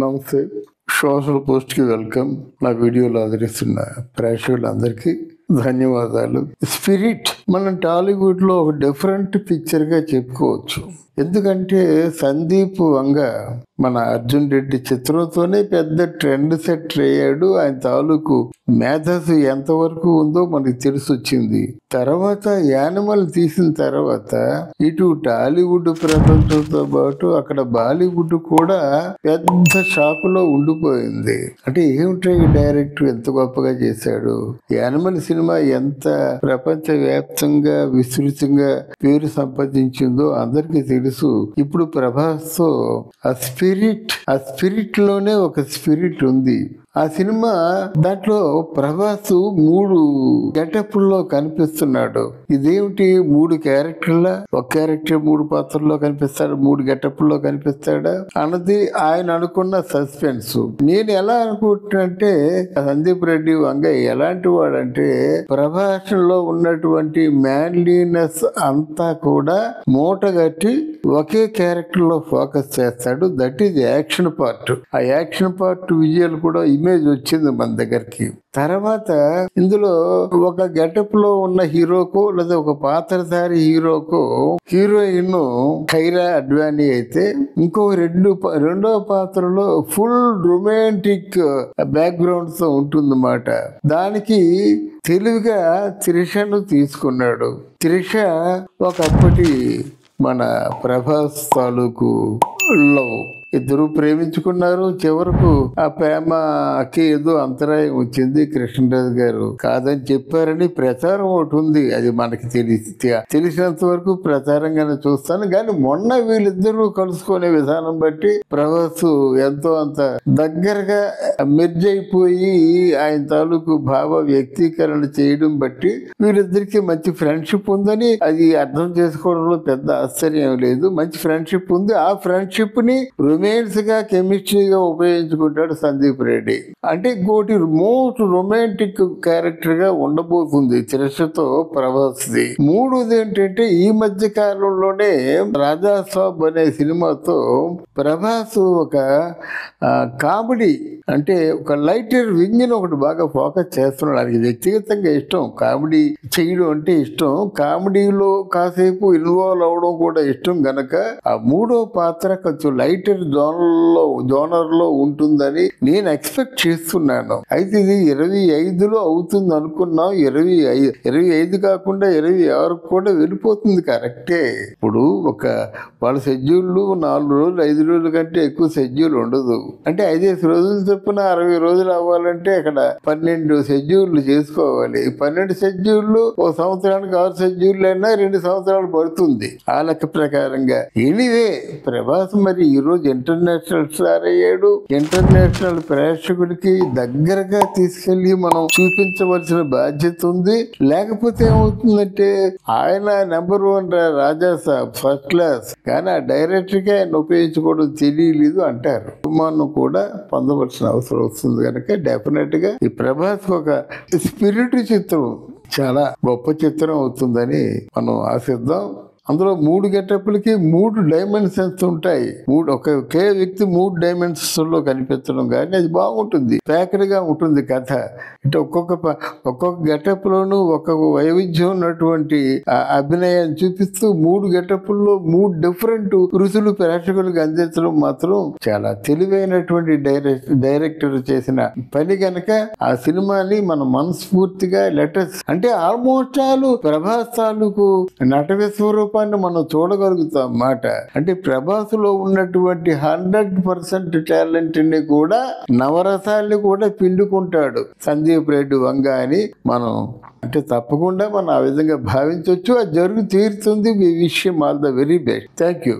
నమస్తే. సోషల్ పోస్ట్కి వెల్కమ్. నా వీడియోలు ఆదరిస్తున్న ప్రేక్షకులందరికీ ధన్యవాదాలు. స్పిరిట్ మనం టాలీవుడ్లో ఒక డిఫరెంట్ పిక్చర్గా చెప్పుకోవచ్చు. ఎందుకంటే సందీప్ వంగ మన అర్జున్ రెడ్డి చిత్రంతోనే పెద్ద ట్రెండ్ సెట్ అయ్యాడు. ఆయన తాలూకు మేధస్సు ఎంతవరకు ఉందో మనకి తెలిసి వచ్చింది. తర్వాత యానిమల్ తీసిన తర్వాత ఇటు టాలీవుడ్ ప్రపంచంతో పాటు అక్కడ బాలీవుడ్ కూడా పెద్ద షాకులో ఉండిపోయింది. అంటే ఏమిటో ఈ డైరెక్టర్ ఎంత గొప్పగా చేశాడు, యానిమల్ సినిమా ఎంత ప్రపంచ వ్యాప్తంగా విస్తృతంగా పేరు సంపాదించిందో అందరికీ తెలుసు. ఇప్పుడు ప్రభాస్ తో ఆ స్పిరిట్ లోనే ఒక స్పిరిట్ ఉంది. ఆ సినిమా దాంట్లో ప్రభాస్ 3 గెటప్ల్లో కనిపిస్తున్నాడు. ఇదేమిటి 3 క్యారెక్టర్ల, ఒక క్యారెక్టర్ 3 పాత్రల్లో కనిపిస్తాడు, 3 గెటప్ల్లో కనిపిస్తాడా అన్నది ఆయన అనుకున్న సస్పెన్స్. నేను ఎలా అనుకుంటున్నానంటే సందీప్ రెడ్డి వంగ ఎలాంటి వాడంటే ప్రభాస్ లో ఉన్నటువంటి మ్యాన్లీనెస్ అంతా కూడా మూటగట్టి ఒకే క్యారెక్టర్ లో ఫోకస్ చేస్తాడు. That is action part. ఆ యాక్షన్ పార్ట్ విజువల్ కూడా ఇమేజ్ వచ్చింది మన దగ్గరికి. తర్వాత ఇందులో ఒక గెటప్ లో ఉన్న హీరోకో లేదా ఒక పాత్రధారి హీరోకో హీరోయిన్ ఖైరా అడ్వానీ అయితే ఇంకో రెండో పాత్రలో ఫుల్ రొమాంటిక్ బ్యాక్గ్రౌండ్ తో ఉంటుందన్నమాట. దానికి తెలివిగా త్రిషను తీసుకున్నాడు. త్రిష ఒకప్పటి మన ప్రభాస్ తాలూకు లవ్. ఇద్దరు ప్రేమించుకున్నారు. చివరకు ఆ ప్రేమకి ఏదో అంతరాయం వచ్చింది. కృష్ణరాజు గారు కాదని చెప్పారని ప్రచారం ఒకటి ఉంది. అది మనకి తెలిసినంత వరకు ప్రచారంగానే చూస్తాను. కానీ మొన్న వీళ్ళిద్దరూ కలుసుకునే విధానం బట్టి ప్రభాస్ ఎంతో అంత దగ్గరగా మెర్జ్ అయిపోయి ఆయన తాలూకు భావ వ్యక్తీకరణ చేయడం బట్టి వీళ్ళిద్దరికి మంచి ఫ్రెండ్షిప్ ఉందని అది అర్థం చేసుకోవడంలో పెద్ద ఆశ్చర్యం లేదు. మంచి ఫ్రెండ్షిప్ ఉంది. ఆ ఫ్రెండ్షిప్ ని రొమాన్స్ గా కెమిస్ట్రీగా ఉపయోగించుకుంటాడు సందీప్ రెడ్డి. అంటే ఇంకోటి మోస్ట్ రొమాంటిక్ క్యారెక్టర్ గా ఉండబోతుంది త్రిషతో ప్రభాస్ది. మూడోది ఏంటంటే ఈ మధ్య కాలంలోనే రాజాసాబ్ అనే సినిమాతో ప్రభాస్ ఒక కామెడీ అంటే ఒక లైటర్ వింగ్ ని ఒకటి బాగా ఫోకస్ చేస్తున్నాడు. ఆయనకి వ్యక్తిగతంగా ఇష్టం కామెడీ చేయడం అంటే ఇష్టం. కామెడీలో కాసేపు ఇన్వాల్వ్ అవడం కూడా ఇష్టం గనక ఆ మూడో పాత్ర కొంచెం లైటర్ జోనర్ లో ఉంటుందని నేను ఎక్స్పెక్ట్ చేస్తున్నాను. అయితే ఇది 25లో అవుతుంది అనుకున్నాం. 25 కాకుండా 26 కూడా వెళ్ళిపోతుంది. కరెక్టే. ఇప్పుడు ఒక వాళ్ళ షెడ్యూల్ 4 రోజులు 5 రోజుల కంటే ఎక్కువ షెడ్యూల్ ఉండదు. అంటే 5 రోజులు చొప్పున 60 రోజులు అవ్వాలంటే అక్కడ 12 షెడ్యూళ్లు చేసుకోవాలి. 12 షెడ్యూళ్లు ఒక సంవత్సరానికి 6 షెడ్యూల్ అయినా 2 సంవత్సరాలు పడుతుంది ఆ లెక్క ప్రకారంగా. ఎనీవే ప్రభాస్ మరి ఈ రోజు ఇంటర్నేషనల్ స్టార్ అయ్యాడు. ఇంటర్నేషనల్ ప్రేక్షకుడికి దగ్గరగా తీసుకెళ్లి మనం చూపించవలసిన బాధ్యత ఉంది. లేకపోతే ఏమవుతుందంటే ఆయన నెంబర్ 1 రాజాసాబ్ ఫస్ట్ క్లాస్, కానీ ఆ డైరెక్టర్ గా ఆయన ఉపయోగించుకోవడం తెలియలేదు అంటారు. మనం కూడా పొందవలసిన అవసరం వస్తుంది కనుక డెఫినెట్ గా ఈ ప్రభాస్ ఒక స్పిరిట్ చిత్రం చాలా గొప్ప చిత్రం అవుతుందని మనం ఆశిద్దాం. అందులో 3 గెటప్లకి 3 డైమెన్షన్స్ ఉంటాయి. ఒకే వ్యక్తి 3 డైమెన్షన్స్ లో కనిపించడం కానీ అది బాగుంటుంది. ప్యాక్డ్ గా ఉంటుంది కథ. అంటే ఒక్కొక్క గెటప్ లోనూ ఒక్కొక్క వైవిధ్యం ఉన్నటువంటి అభినయాన్ని చూపిస్తూ 3 గెటప్ల్లో 3 డిఫరెంట్ రుచులు ప్రేక్షకులకు అందించడం మాత్రం చాలా తెలివైనటువంటి డైరెక్టర్ చేసిన పని గనక ఆ సినిమాని మనం మనస్ఫూర్తిగా అంటే ఆల్మోస్ట్ ఆల్ ప్రభాస్ తాలూకు నట విశ్వరూపం మనం చూడగలుగుతాం అన్నమాట. అంటే ప్రభాస్ లో ఉన్నటువంటి 100% టాలెంట్ ని కూడా నవరసాల్ని కూడా పిండుకుంటాడు సందీప్ రెడ్డి వంగ అని మనం అంటే తప్పకుండా మనం ఆ విధంగా భావించవచ్చు. అది జరుగు తీరుతుంది. మీ విషయం all the very best. Thank you.